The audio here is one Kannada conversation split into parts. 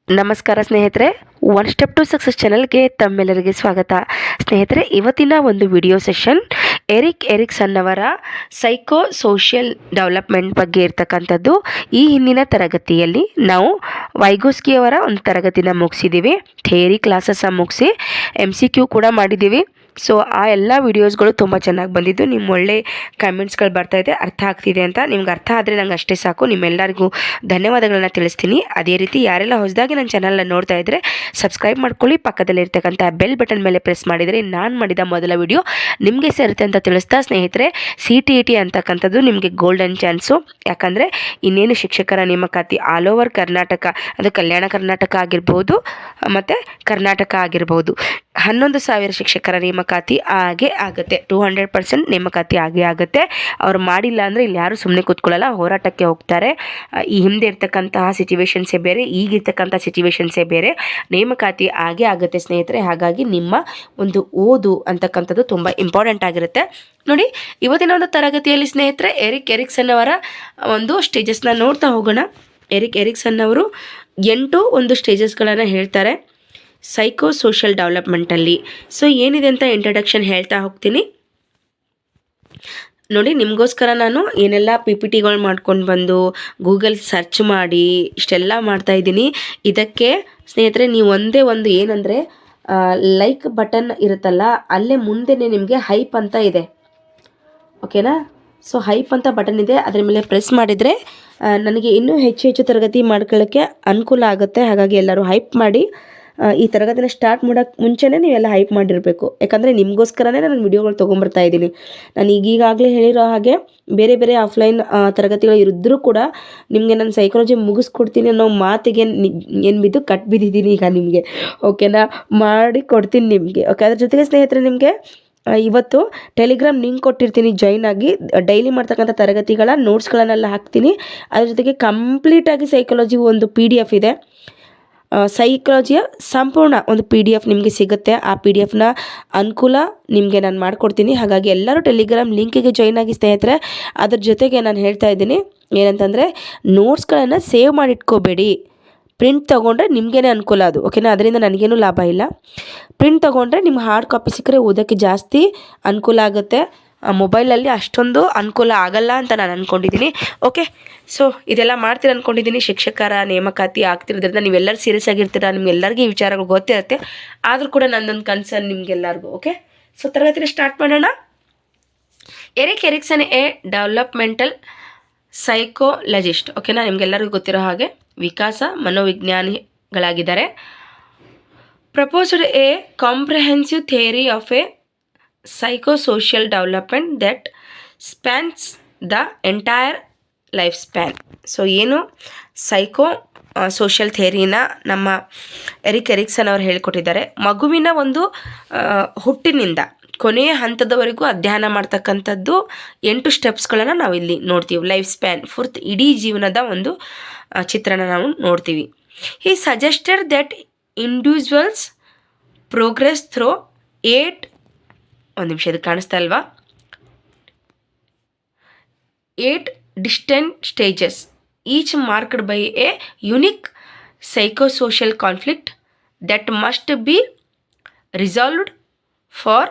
ನಮಸ್ಕಾರ ಸ್ನೇಹಿತರೆ, ಒನ್ ಸ್ಟೆಪ್ ಟು ಸಕ್ಸಸ್ ಚಾನಲ್ಗೆ ತಮ್ಮೆಲ್ಲರಿಗೆ ಸ್ವಾಗತ. ಸ್ನೇಹಿತರೆ, ಇವತ್ತಿನ ಒಂದು ವಿಡಿಯೋ ಸೆಷನ್ ಎರಿಕ್ ಎರಿಕ್ಸನ್ ಅವರ ಸೈಕೋ ಸೋಷಿಯಲ್ ಡೆವಲಪ್ಮೆಂಟ್ ಬಗ್ಗೆ ಇರ್ತಕ್ಕಂಥದ್ದು. ಈ ಹಿಂದಿನ ತರಗತಿಯಲ್ಲಿ ನಾವು ವೈಗೋಸ್ಕಿ ಅವರ ಒಂದು ತರಗತಿನ ಮುಗಿಸಿದ್ದೀವಿ, ಥಿಯರಿ ಕ್ಲಾಸಸ್ ಮುಗಿಸಿ MCQ ಕೂಡ ಮಾಡಿದ್ದೀವಿ. ಸೊ ಆ ಎಲ್ಲ ವಿಡಿಯೋಸ್ಗಳು ತುಂಬ ಚೆನ್ನಾಗಿ ಬಂದಿದ್ದು. ನಿಮ್ಮ ಒಳ್ಳೆ ಕಮೆಂಟ್ಸ್ಗಳು ಬರ್ತಾಯಿದೆ, ಅರ್ಥ ಆಗ್ತಿದೆ ಅಂತ. ನಿಮ್ಗೆ ಅರ್ಥ ಆದರೆ ನಂಗೆ ಅಷ್ಟೇ ಸಾಕು. ನಿಮ್ಮೆಲ್ಲರಿಗೂ ಧನ್ಯವಾದಗಳನ್ನ ತಿಳಿಸ್ತೀನಿ. ಅದೇ ರೀತಿ ಯಾರೆಲ್ಲ ಹೊಸದಾಗಿ ನನ್ನ ಚಾನಲ್ನ ನೋಡ್ತಾ ಇದ್ದರೆ ಸಬ್ಸ್ಕ್ರೈಬ್ ಮಾಡ್ಕೊಳ್ಳಿ. ಪಕ್ಕದಲ್ಲಿರ್ತಕ್ಕಂಥ ಬೆಲ್ ಬಟನ್ ಮೇಲೆ ಪ್ರೆಸ್ ಮಾಡಿದರೆ ನಾನು ಮಾಡಿದ ಮೊದಲ ವಿಡಿಯೋ ನಿಮಗೆ ಸೇರುತ್ತೆ ಅಂತ ತಿಳಿಸ್ತಾ, ಸ್ನೇಹಿತರೆ, CTET ಅಂತಕ್ಕಂಥದ್ದು ನಿಮಗೆ ಗೋಲ್ಡನ್ ಚಾನ್ಸು. ಯಾಕಂದರೆ ಇನ್ನೇನು ಶಿಕ್ಷಕರ ನೇಮಕಾತಿ ಆಲ್ ಓವರ್ ಕರ್ನಾಟಕ, ಅದು ಕಲ್ಯಾಣ ಕರ್ನಾಟಕ ಆಗಿರ್ಬೋದು ಮತ್ತು ಕರ್ನಾಟಕ ಆಗಿರ್ಬೋದು, 11,000 ಶಿಕ್ಷಕರ ನೇಮಕಾತಿ ಆಗೇ ಆಗುತ್ತೆ. 200% ನೇಮಕಾತಿ ಆಗೇ ಆಗುತ್ತೆ. ಅವ್ರು ಮಾಡಿಲ್ಲ ಅಂದರೆ ಇಲ್ಲಿ ಯಾರು ಸುಮ್ಮನೆ ಕೂತ್ಕೊಳ್ಳಲ್ಲ, ಹೋರಾಟಕ್ಕೆ ಹೋಗ್ತಾರೆ. ಈ ಹಿಂದೆ ಇರ್ತಕ್ಕಂತಹ ಸಿಚುವೇಶನ್ಸೇ ಬೇರೆ, ಈಗಿರ್ತಕ್ಕಂಥ ಸಿಚುವೇಶನ್ಸೇ ಬೇರೆ. ನೇಮಕಾತಿ ಆಗೇ ಆಗುತ್ತೆ ಸ್ನೇಹಿತರೆ. ಹಾಗಾಗಿ ನಿಮ್ಮ ಒಂದು ಓದು ಅಂತಕ್ಕಂಥದ್ದು ತುಂಬ ಇಂಪಾರ್ಟೆಂಟ್ ಆಗಿರುತ್ತೆ. ನೋಡಿ, ಇವತ್ತಿನ ಒಂದು ತರಗತಿಯಲ್ಲಿ ಸ್ನೇಹಿತರೆ ಎರಿಕ್ ಎರಿಕ್ಸನ್ ಅವರ ಒಂದು ಸ್ಟೇಜಸ್ನ ನೋಡ್ತಾ ಹೋಗೋಣ. ಎರಿಕ್ ಎರಿಕ್ಸನ್ ಅವರು 8 ಒಂದು ಸ್ಟೇಜಸ್ಗಳನ್ನು ಹೇಳ್ತಾರೆ ಸೈಕೋ ಸೋಷಿಯಲ್ ಡೆವಲಪ್ಮೆಂಟಲ್ಲಿ. ಸೊ ಏನಿದೆ ಅಂತ ಇಂಟ್ರಡಕ್ಷನ್ ಹೇಳ್ತಾ ಹೋಗ್ತೀನಿ. ನೋಡಿ, ನಿಮಗೋಸ್ಕರ ನಾನು ಏನೆಲ್ಲ PPTಗಳು ಮಾಡ್ಕೊಂಡು ಬಂದು ಗೂಗಲ್ ಸರ್ಚ್ ಮಾಡಿ ಇಷ್ಟೆಲ್ಲ ಮಾಡ್ತಾಯಿದ್ದೀನಿ. ಇದಕ್ಕೆ ಸ್ನೇಹಿತರೆ ನೀವು ಒಂದೇ ಒಂದು ಏನಂದರೆ ಲೈಕ್ ಬಟನ್ ಇರುತ್ತಲ್ಲ, ಅಲ್ಲೇ ಮುಂದೆನೇ ನಿಮಗೆ ಹೈಪ್ ಅಂತ ಇದೆ, ಓಕೆನಾ? ಸೊ ಹೈಪ್ ಅಂತ ಬಟನ್ ಇದೆ, ಅದರ ಮೇಲೆ ಪ್ರೆಸ್ ಮಾಡಿದರೆ ನನಗೆ ಇನ್ನೂ ಹೆಚ್ಚು ತರಗತಿ ಮಾಡ್ಕೊಳ್ಳೋಕ್ಕೆ ಅನುಕೂಲ ಆಗುತ್ತೆ. ಹಾಗಾಗಿ ಎಲ್ಲರೂ ಹೈಪ್ ಮಾಡಿ. ಈ ತರಗತಿನ ಸ್ಟಾರ್ಟ್ ಮಾಡೋಕ್ಕೆ ಮುಂಚೆನೇ ನೀವೆಲ್ಲ ಹೈಪ್ ಮಾಡಿರಬೇಕು. ಯಾಕಂದರೆ ನಿಮಗೋಸ್ಕರನೇ ನಾನು ವಿಡಿಯೋಗಳು ತೊಗೊಂಬರ್ತಾ ಇದ್ದೀನಿ. ನಾನು ಈಗಾಗಲೇ ಹೇಳಿರೋ ಹಾಗೆ ಬೇರೆ ಬೇರೆ ಆಫ್ಲೈನ್ ತರಗತಿಗಳು ಇದ್ದರೂ ಕೂಡ ನಿಮಗೆ ನಾನು ಸೈಕಾಲಜಿ ಮುಗಿಸ್ಕೊಡ್ತೀನಿ ಅನ್ನೋ ಮಾತಿಗೆ ಏನು ಬಿದ್ದು ಕಟ್ ಬಿದ್ದಿದ್ದೀನಿ ಈಗ ನಿಮಗೆ, ಓಕೆನಾ? ಮಾಡಿ ಕೊಡ್ತೀನಿ ನಿಮಗೆ, ಓಕೆ? ಅದ್ರ ಜೊತೆಗೆ ಸ್ನೇಹಿತರೆ, ನಿಮಗೆ ಇವತ್ತು ಟೆಲಿಗ್ರಾಮ್ ಲಿಂಕ್ ಕೊಟ್ಟಿರ್ತೀನಿ, ಜಾಯ್ನ್ ಆಗಿ. ಡೈಲಿ ಮಾಡ್ತಕ್ಕಂಥ ತರಗತಿಗಳ ನೋಟ್ಸ್ಗಳನ್ನೆಲ್ಲ ಹಾಕ್ತೀನಿ. ಅದ್ರ ಜೊತೆಗೆ ಕಂಪ್ಲೀಟಾಗಿ ಸೈಕಾಲಜಿ ಒಂದು PDF ಇದೆ, ಸೈಕಾಲಜಿಯ ಸಂಪೂರ್ಣ ಒಂದು PDF ನಿಮಗೆ ಸಿಗುತ್ತೆ. ಆ PDFನ ಅನುಕೂಲ ನಿಮಗೆ ನಾನು ಮಾಡಿಕೊಡ್ತೀನಿ. ಹಾಗಾಗಿ ಎಲ್ಲರೂ ಟೆಲಿಗ್ರಾಮ್ ಲಿಂಕಿಗೆ ಜಾಯ್ನ್ ಆಗಿ ಸ್ನೇಹಿತರೆ. ಅದ್ರ ಜೊತೆಗೆ ನಾನು ಹೇಳ್ತಾ ಇದ್ದೀನಿ ಏನಂತಂದರೆ, ನೋಟ್ಸ್ಗಳನ್ನು ಸೇವ್ ಮಾಡಿಟ್ಕೋಬೇಡಿ. ಪ್ರಿಂಟ್ ತೊಗೊಂಡ್ರೆ ನಿಮಗೇನೆ ಅನುಕೂಲ ಅದು, ಓಕೆನಾ? ಅದರಿಂದ ನನಗೇನು ಲಾಭ ಇಲ್ಲ. ಪ್ರಿಂಟ್ ತೊಗೊಂಡ್ರೆ ನಿಮ್ಗೆ ಹಾರ್ಡ್ ಕಾಪಿ ಸಿಕ್ಕರೆ ಓದೋಕ್ಕೆ ಜಾಸ್ತಿ ಅನುಕೂಲ ಆಗುತ್ತೆ. ಮೊಬೈಲಲ್ಲಿ ಅಷ್ಟೊಂದು ಅನುಕೂಲ ಆಗಲ್ಲ ಅಂತ ನಾನು ಅಂದ್ಕೊಂಡಿದ್ದೀನಿ, ಓಕೆ? ಸೊ ಇದೆಲ್ಲ ಮಾಡ್ತೀರ ಅಂದ್ಕೊಂಡಿದ್ದೀನಿ. ಶಿಕ್ಷಕರ ನೇಮಕಾತಿ ಆಗ್ತಿರೋದ್ರಿಂದ ನೀವೆಲ್ಲರೂ ಸೀರಿಯಸ್ ಆಗಿರ್ತೀರ, ನಿಮ್ಗೆಲ್ಲರಿಗೂ ಈ ವಿಚಾರಗಳು ಗೊತ್ತಿರುತ್ತೆ. ಆದರೂ ಕೂಡ ನನ್ನೊಂದು ಕನ್ಸರ್ನ್ ನಿಮಗೆಲ್ಲರಿಗೂ, ಓಕೆ? ಸೊ ತರಗತಿನ ಸ್ಟಾರ್ಟ್ ಮಾಡೋಣ. ಎರಿಕ್ ಎರಿಕ್ಸನ್ ಡೆವಲಪ್ಮೆಂಟಲ್ ಸೈಕೋಲಜಿಸ್ಟ್, ಓಕೆನಾ? ನಿಮಗೆಲ್ಲರಿಗೂ ಗೊತ್ತಿರೋ ಹಾಗೆ ವಿಕಾಸ ಮನೋವಿಜ್ಞಾನಿಗಳಾಗಿದ್ದಾರೆ. Proposed a comprehensive theory of a psychosocial development that spans the entire life span. So ಏನು ಸೋಷಿಯಲ್ ಥಿಯರಿನ ನಮ್ಮ ಎರಿಕ್ ಎರಿಕ್ಸನ್ ಅವರು ಹೇಳಿಕೊಟ್ಟಿದ್ದಾರೆ. ಮಗುವಿನ ಒಂದು ಹುಟ್ಟಿನಿಂದ ಕೊನೆಯ ಹಂತದವರೆಗೂ ಅಧ್ಯಯನ ಮಾಡ್ತಕ್ಕಂಥದ್ದು 8 ಸ್ಟೆಪ್ಸ್ಗಳನ್ನು ನಾವು ಇಲ್ಲಿ ನೋಡ್ತೀವಿ. ಲೈಫ್ ಸ್ಪ್ಯಾನ್, ಫುರ್ತ್ ಇಡೀ ಜೀವನದ ಒಂದು ಚಿತ್ರಣ ನಾವು ನೋಡ್ತೀವಿ. He suggested that individuals progress through 8 ಒಂದು ನಿಮಿಷ, ಇದು ಕಾಣಿಸ್ತಾ ಅಲ್ವಾ? 8 distinct stages, each marked by a unique psychosocial conflict that must be resolved for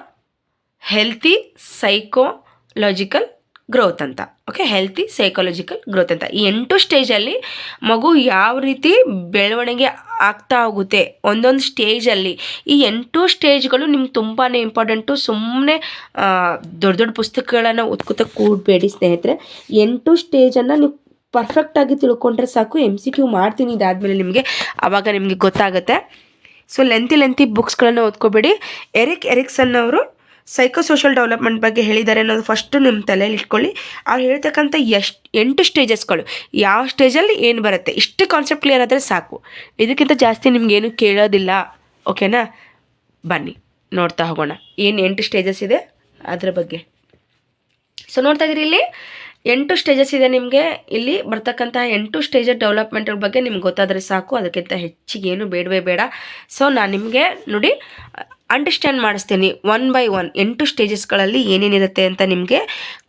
healthy psychological growth ಅಂತ, ಓಕೆ? ಹೆಲ್ತಿ ಸೈಕಾಲಜಿಕಲ್ ಗ್ರೋತ್ ಅಂತ. ಈ 8 ಸ್ಟೇಜಲ್ಲಿ ಮಗು ಯಾವ ರೀತಿ ಬೆಳವಣಿಗೆ ಆಗ್ತಾ ಹೋಗುತ್ತೆ ಒಂದೊಂದು ಸ್ಟೇಜಲ್ಲಿ. ಈ 8 ಸ್ಟೇಜ್ಗಳು ನಿಮ್ಗೆ ತುಂಬಾ ಇಂಪಾರ್ಟೆಂಟು. ಸುಮ್ಮನೆ ದೊಡ್ಡ ದೊಡ್ಡ ಪುಸ್ತಕಗಳನ್ನು ಓದ್ಕೋತ ಕೂಡಬೇಡಿ ಸ್ನೇಹಿತರೆ. 8 ಸ್ಟೇಜನ್ನು ನೀವು ಪರ್ಫೆಕ್ಟಾಗಿ ತಿಳ್ಕೊಂಡ್ರೆ ಸಾಕು. MCQ ಮಾಡ್ತೀನಿ ಇದಾದಮೇಲೆ ನಿಮಗೆ, ಆವಾಗ ನಿಮಗೆ ಗೊತ್ತಾಗುತ್ತೆ. ಸೊ ಲೆಂತಿ ಬುಕ್ಸ್ಗಳನ್ನು ಓದ್ಕೋಬೇಡಿ. ಎರಿಕ್ ಎರಿಕ್ಸನ್ ಅವರು ಸೈಕೋಸೋಷಿಯಲ್ ಡೆವಲಪ್ಮೆಂಟ್ ಬಗ್ಗೆ ಹೇಳಿದ್ದಾರೆ ಅನ್ನೋದು ಫಸ್ಟು ನಿಮ್ಮ ತಲೆಯಲ್ಲಿ ಇಟ್ಕೊಳ್ಳಿ. ಅವ್ರು ಹೇಳ್ತಕ್ಕಂಥ 8 ಸ್ಟೇಜಸ್ಗಳು, ಯಾವ ಸ್ಟೇಜಲ್ಲಿ ಏನು ಬರುತ್ತೆ, ಇಷ್ಟು ಕಾನ್ಸೆಪ್ಟ್ ಕ್ಲಿಯರ್ ಆದರೆ ಸಾಕು. ಇದಕ್ಕಿಂತ ಜಾಸ್ತಿ ನಿಮಗೇನು ಕೇಳೋದಿಲ್ಲ, ಓಕೆನಾ? ಬನ್ನಿ ನೋಡ್ತಾ ಹೋಗೋಣ ಏನು 8 ಸ್ಟೇಜಸ್ ಇದೆ ಅದರ ಬಗ್ಗೆ. ಸೊ ನೋಡ್ತಾ ಇದ್ದೀರಿ, ಇಲ್ಲಿ 8 ಸ್ಟೇಜಸ್ ಇದೆ. ನಿಮಗೆ ಇಲ್ಲಿ ಬರ್ತಕ್ಕಂಥ 8 ಸ್ಟೇಜಸ್ ಡೆವಲಪ್ಮೆಂಟ್ ಬಗ್ಗೆ ನಿಮ್ಗೆ ಗೊತ್ತಾದರೆ ಸಾಕು. ಅದಕ್ಕಿಂತ ಹೆಚ್ಚಿಗೆ ಏನು ಬೇಡವೇ ಬೇಡ. ಸೊ ನಾನು ನಿಮಗೆ ನೋಡಿ ಅಂಡರ್ಸ್ಟ್ಯಾಂಡ್ ಮಾಡಿಸ್ತೀನಿ 1 by 1 8 ಸ್ಟೇಜಸ್ಗಳಲ್ಲಿ ಏನೇನಿರುತ್ತೆ ಅಂತ ನಿಮಗೆ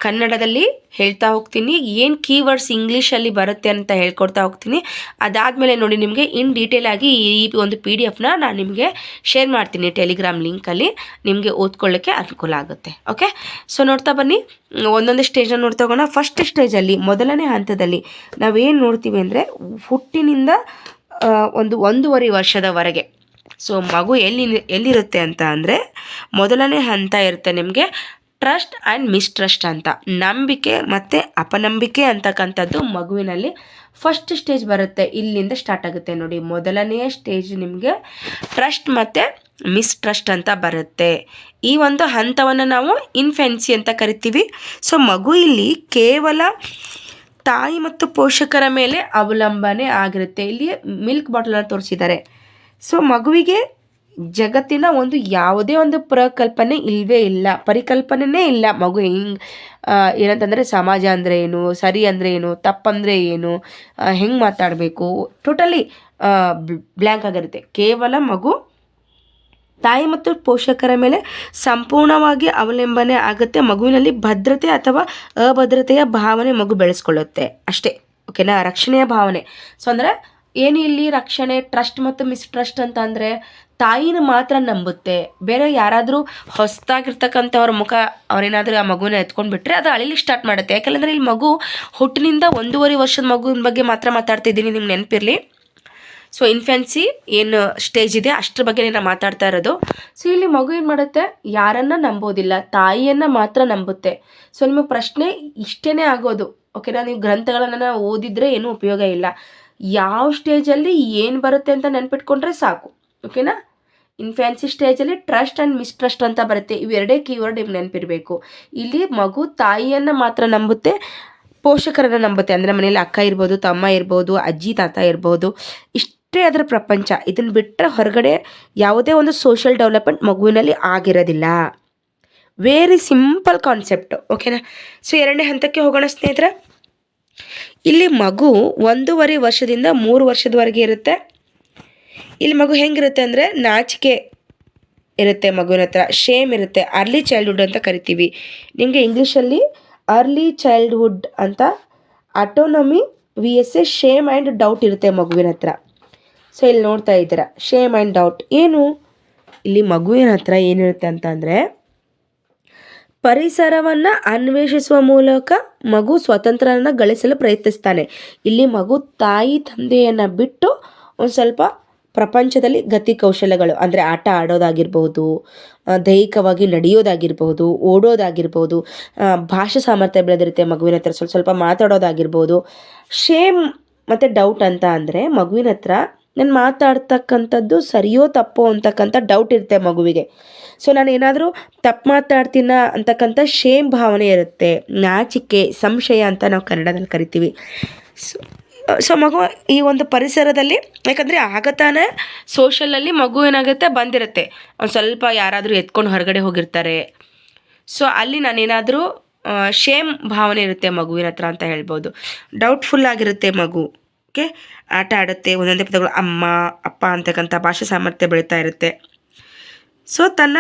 ಕನ್ನಡದಲ್ಲಿ ಹೇಳ್ತಾ ಹೋಗ್ತೀನಿ. ಏನು ಕೀವರ್ಡ್ಸ್ ಇಂಗ್ಲೀಷಲ್ಲಿ ಬರುತ್ತೆ ಅಂತ ಹೇಳ್ಕೊಡ್ತಾ ಹೋಗ್ತೀನಿ. ಅದಾದಮೇಲೆ ನೋಡಿ ನಿಮಗೆ ಇನ್ ಡೀಟೇಲ್ ಆಗಿ ಈ ಒಂದು PDF ನಾನು ನಿಮಗೆ ಶೇರ್ ಮಾಡ್ತೀನಿ ಟೆಲಿಗ್ರಾಮ್ ಲಿಂಕಲ್ಲಿ, ನಿಮಗೆ ಓದ್ಕೊಳ್ಳೋಕ್ಕೆ ಅನುಕೂಲ ಆಗುತ್ತೆ. ಓಕೆ, ಸೊ ನೋಡ್ತಾ ಬನ್ನಿ, ಒಂದೊಂದೇ ಸ್ಟೇಜನ್ನು ನೋಡ್ತಾ ಹೋಗೋಣ. ಫಸ್ಟ್ ಸ್ಟೇಜಲ್ಲಿ ಮೊದಲನೇ ಹಂತದಲ್ಲಿ ನಾವೇನು ನೋಡ್ತೀವಿ ಅಂದರೆ ಹುಟ್ಟಿನಿಂದ ಒಂದು 1.5 ವರ್ಷದವರೆಗೆ. ಸೊ ಮಗು ಎಲ್ಲಿರುತ್ತೆ ಅಂತ ಅಂದರೆ ಮೊದಲನೇ ಹಂತ ಇರುತ್ತೆ ನಿಮಗೆ ಟ್ರಸ್ಟ್ ಆ್ಯಂಡ್ ಮಿಸ್ಟ್ರಸ್ಟ್ ಅಂತ, ನಂಬಿಕೆ ಮತ್ತು ಅಪನಂಬಿಕೆ ಅಂತಕ್ಕಂಥದ್ದು ಮಗುವಿನಲ್ಲಿ ಫಸ್ಟ್ ಸ್ಟೇಜ್ ಬರುತ್ತೆ. ಇಲ್ಲಿಂದ ಸ್ಟಾರ್ಟ್ ಆಗುತ್ತೆ ನೋಡಿ. ಮೊದಲನೆಯ ಸ್ಟೇಜ್ ನಿಮಗೆ ಟ್ರಸ್ಟ್ ಮತ್ತು ಮಿಸ್ಟ್ರಸ್ಟ್ ಅಂತ ಬರುತ್ತೆ. ಈ ಒಂದು ಹಂತವನ್ನು ನಾವು ಇನ್ಫೆನ್ಸಿ ಅಂತ ಕರಿತೀವಿ. ಸೊ ಮಗು ಇಲ್ಲಿ ಕೇವಲ ತಾಯಿ ಮತ್ತು ಪೋಷಕರ ಮೇಲೆ ಅವಲಂಬನೆ ಆಗಿರುತ್ತೆ. ಇಲ್ಲಿ ಮಿಲ್ಕ್ ಬಾಟಲನ್ನು ತೋರಿಸಿದ್ದಾರೆ. ಸೊ ಮಗುವಿಗೆ ಜಗತ್ತಿನ ಒಂದು ಯಾವುದೇ ಒಂದು ಪರಿಕಲ್ಪನೆಯೇ ಇಲ್ಲ. ಮಗು ಏನಂತಂದರೆ ಸಮಾಜ ಅಂದರೆ ಏನು, ಸರಿ ಅಂದರೆ ಏನು, ತಪ್ಪಂದರೆ ಏನು, ಹೆಂಗೆ ಮಾತಾಡಬೇಕು, ಟೋಟಲಿ ಬ್ಲ್ಯಾಂಕ್ ಆಗಿರುತ್ತೆ. ಕೇವಲ ಮಗು ತಾಯಿ ಮತ್ತು ಪೋಷಕರ ಮೇಲೆ ಸಂಪೂರ್ಣವಾಗಿ ಅವಲಂಬನೆ ಆಗುತ್ತೆ. ಮಗುವಿನಲ್ಲಿ ಭದ್ರತೆ ಅಥವಾ ಅಭದ್ರತೆಯ ಭಾವನೆ ಮಗು ಬೆಳೆಸ್ಕೊಳ್ಳುತ್ತೆ ಅಷ್ಟೇ. ಓಕೆನಾ, ರಕ್ಷಣೆಯ ಭಾವನೆ. ಸೊ ಅಂದರೆ ಏನು ಇಲ್ಲಿ ರಕ್ಷಣೆ, ಟ್ರಸ್ಟ್ ಮತ್ತು ಮಿಸ್ಟ್ರಸ್ಟ್ ಅಂತ ಅಂದರೆ ತಾಯಿನ ಮಾತ್ರ ನಂಬುತ್ತೆ. ಬೇರೆ ಯಾರಾದರೂ ಹೊಸದಾಗಿರ್ತಕ್ಕಂಥವ್ರ ಮುಖ ಅವ್ರೇನಾದರೂ ಆ ಮಗುನ ಎತ್ಕೊಂಡು ಬಿಟ್ಟರೆ ಅದು ಅಳಿಲಿಕ್ಕೆ ಸ್ಟಾರ್ಟ್ ಮಾಡುತ್ತೆ. ಯಾಕೆಂದರೆ ಇಲ್ಲಿ ಮಗು ಹುಟ್ಟಿನಿಂದ 1.5 ವರ್ಷದ ಮಗುವಿನ ಬಗ್ಗೆ ಮಾತ್ರ ಮಾತಾಡ್ತಿದ್ದೀನಿ, ನಿಮ್ಗೆ ನೆನಪಿರಲಿ. ಸೊ ಇನ್ಫೆನ್ಸಿ ಏನು ಸ್ಟೇಜ್ ಇದೆ ಅಷ್ಟರ ಬಗ್ಗೆ ನಾನು ಮಾತಾಡ್ತಾ ಇರೋದು. ಸೊ ಇಲ್ಲಿ ಮಗು ಏನು ಮಾಡುತ್ತೆ, ಯಾರನ್ನ ನಂಬೋದಿಲ್ಲ, ತಾಯಿಯನ್ನು ಮಾತ್ರ ನಂಬುತ್ತೆ. ಸೊ ನಿಮ್ಮ ಪ್ರಶ್ನೆ ಇಷ್ಟೇ ಆಗೋದು. ಓಕೆನಾ, ನೀವು ಗ್ರಂಥಗಳನ್ನು ಓದಿದರೆ ಏನೂ ಉಪಯೋಗ ಇಲ್ಲ. ಯಾವ ಸ್ಟೇಜಲ್ಲಿ ಏನು ಬರುತ್ತೆ ಅಂತ ನೆನ್ಪಿಟ್ಕೊಂಡ್ರೆ ಸಾಕು. ಓಕೆನಾ, ಇನ್ಫ್ಯಾನ್ಸಿ ಸ್ಟೇಜಲ್ಲಿ ಟ್ರಸ್ಟ್ ಆ್ಯಂಡ್ ಮಿಸ್ಟ್ರಸ್ಟ್ ಅಂತ ಬರುತ್ತೆ. ಇವೆರಡೇ ಕೀವರ್ಡ್ ನಿಮ್ಗೆ ನೆನಪಿರಬೇಕು. ಇಲ್ಲಿ ಮಗು ತಾಯಿಯನ್ನು ಮಾತ್ರ ನಂಬುತ್ತೆ, ಪೋಷಕರನ್ನು ನಂಬುತ್ತೆ. ಅಂದರೆ ಮನೇಲಿ ಅಕ್ಕ ಇರ್ಬೋದು, ತಮ್ಮ ಇರ್ಬೋದು, ಅಜ್ಜಿ ತಾತ ಇರ್ಬೋದು, ಇಷ್ಟೇ ಅದರ ಪ್ರಪಂಚ. ಇದನ್ನು ಬಿಟ್ಟರೆ ಹೊರಗಡೆ ಯಾವುದೇ ಒಂದು ಸೋಷಿಯಲ್ ಡೆವಲಪ್ಮೆಂಟ್ ಮಗುವಿನಲ್ಲಿ ಆಗಿರೋದಿಲ್ಲ. Very simple concept. ಓಕೆನಾ, ಸೊ ಎರಡನೇ ಹಂತಕ್ಕೆ ಹೋಗೋಣ ಸ್ನೇಹಿತರೆ. ಇಲ್ಲಿ ಮಗು 1.5 ವರ್ಷದಿಂದ 3 ವರ್ಷದವರೆಗೆ ಇರುತ್ತೆ. ಇಲ್ಲಿ ಮಗು ಹೆಂಗಿರುತ್ತೆ ಅಂದರೆ ನಾಚಿಕೆ ಇರುತ್ತೆ ಮಗುವಿನ ಹತ್ರ, ಶೇಮ್ ಇರುತ್ತೆ, ಅರ್ಲಿ ಚೈಲ್ಡ್ಹುಡ್ ಅಂತ ಕರಿತೀವಿ. ನಿಮಗೆ ಇಂಗ್ಲೀಷಲ್ಲಿ ಅರ್ಲಿ ಚೈಲ್ಡ್ಹುಡ್ ಅಂತ, autonomy vs shame and doubt ಇರುತ್ತೆ ಮಗುವಿನ ಹತ್ರ. ಸೊ ಇಲ್ಲಿ ನೋಡ್ತಾ ಇದ್ದೀರಾ, ಶೇಮ್ ಆ್ಯಂಡ್ ಡೌಟ್ ಏನು? ಇಲ್ಲಿ ಮಗುವಿನ ಹತ್ರ ಏನಿರುತ್ತೆ ಅಂತ ಅಂದರೆ ಪರಿಸರವನ್ನು ಅನ್ವೇಷಿಸುವ ಮೂಲಕ ಮಗು ಸ್ವತಂತ್ರನ ಗಳಿಸಲು ಪ್ರಯತ್ನಿಸ್ತಾನೆ. ಇಲ್ಲಿ ಮಗು ತಾಯಿ ತಂದೆಯನ್ನು ಬಿಟ್ಟು ಒಂದು ಸ್ವಲ್ಪ ಪ್ರಪಂಚದಲ್ಲಿ ಗತಿ ಕೌಶಲ್ಯಗಳು ಅಂದರೆ ಆಟ ಆಡೋದಾಗಿರ್ಬೋದು, ದೈಹಿಕವಾಗಿ ನಡೆಯೋದಾಗಿರ್ಬೋದು, ಓಡೋದಾಗಿರ್ಬೋದು, ಭಾಷೆ ಸಾಮರ್ಥ್ಯ ಬೆಳೆದಿರುತ್ತೆ ಮಗುವಿನ ಹತ್ರ, ಸ್ವಲ್ಪ ಮಾತಾಡೋದಾಗಿರ್ಬೋದು. ಶೇಮ್ ಮತ್ತು ಡೌಟ್ ಅಂತ ಅಂದರೆ ಮಗುವಿನ ಹತ್ರ ನಾನು ಮಾತಾಡ್ತಕ್ಕಂಥದ್ದು ಸರಿಯೋ ತಪ್ಪೋ ಅಂತಕ್ಕಂಥ ಡೌಟ್ ಇರುತ್ತೆ ಮಗುವಿಗೆ. ಸೊ ನಾನು ಏನಾದರೂ ತಪ್ಪು ಮಾತಾಡ್ತೀನ ಅಂತಕ್ಕಂಥ ಶೇಮ್ ಭಾವನೆ ಇರುತ್ತೆ, ನಾಚಿಕೆ, ಸಂಶಯ ಅಂತ ನಾವು ಕನ್ನಡದಲ್ಲಿ ಕರಿತೀವಿ. ಸೊ ಮಗು ಈ ಒಂದು ಪರಿಸರದಲ್ಲಿ, ಯಾಕಂದರೆ ಆಗ ತಾನೇ ಸೋಷಲಲ್ಲಿ ಮಗು ಏನಾಗುತ್ತೆ ಬಂದಿರುತ್ತೆ, ಒಂದು ಸ್ವಲ್ಪ ಯಾರಾದರೂ ಎತ್ಕೊಂಡು ಹೊರಗಡೆ ಹೋಗಿರ್ತಾರೆ. ಸೊ ಅಲ್ಲಿ ನಾನೇನಾದರೂ ಶೇಮ್ ಭಾವನೆ ಇರುತ್ತೆ ಮಗುವಿನ ಹತ್ರ ಅಂತ ಹೇಳ್ಬೋದು. ಡೌಟ್ಫುಲ್ ಆಗಿರುತ್ತೆ ಮಗು. ಓಕೆ, ಆಟ ಆಡುತ್ತೆ, ಒಂದೊಂದೇ ಪದಗಳು ಅಮ್ಮ ಅಪ್ಪ ಅಂತಕ್ಕಂಥ ಭಾಷೆ ಸಾಮರ್ಥ್ಯ ಬೆಳೀತಾ ಇರುತ್ತೆ. ಸೊ ತನ್ನ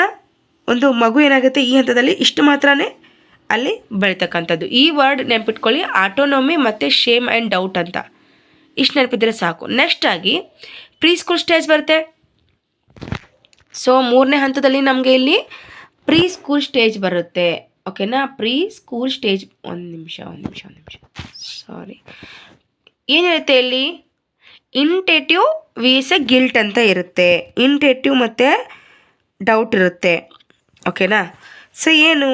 ಒಂದು ಮಗು ಏನಾಗುತ್ತೆ ಈ ಹಂತದಲ್ಲಿ ಇಷ್ಟು ಮಾತ್ರನೇ ಅಲ್ಲಿ ಬೆಳೀತಕ್ಕಂಥದ್ದು. ಈ ವರ್ಡ್ ನೆನಪಿಟ್ಕೊಳ್ಳಿ, ಆಟೋನಮಿ ಮತ್ತು ಶೇಮ್ ಆ್ಯಂಡ್ ಡೌಟ್ ಅಂತ. ಇಷ್ಟು ನೆನಪಿದ್ರೆ ಸಾಕು. ನೆಕ್ಸ್ಟ್ ಆಗಿ ಪ್ರೀ ಸ್ಕೂಲ್ ಸ್ಟೇಜ್ ಬರುತ್ತೆ. ಸೊ 3ನೇ ಹಂತದಲ್ಲಿ ನಮಗೆ ಇಲ್ಲಿ ಪ್ರೀ ಸ್ಕೂಲ್ ಸ್ಟೇಜ್ ಬರುತ್ತೆ. ಓಕೆನಾ, ಪ್ರೀ ಸ್ಕೂಲ್ ಸ್ಟೇಜ್ ಒಂದು ನಿಮಿಷ ಸಾರಿ, ಏನಿರುತ್ತೆ ಇಲ್ಲಿ ಇಂಟೇಟಿವ್ vs ಗಿಲ್ಟ್ ಅಂತ ಇರುತ್ತೆ. ಇಂಟೇಟಿವ್ ಮತ್ತು ಡೌಟ್ ಇರುತ್ತೆ. ಓಕೆನಾ, ಸೊ ಏನು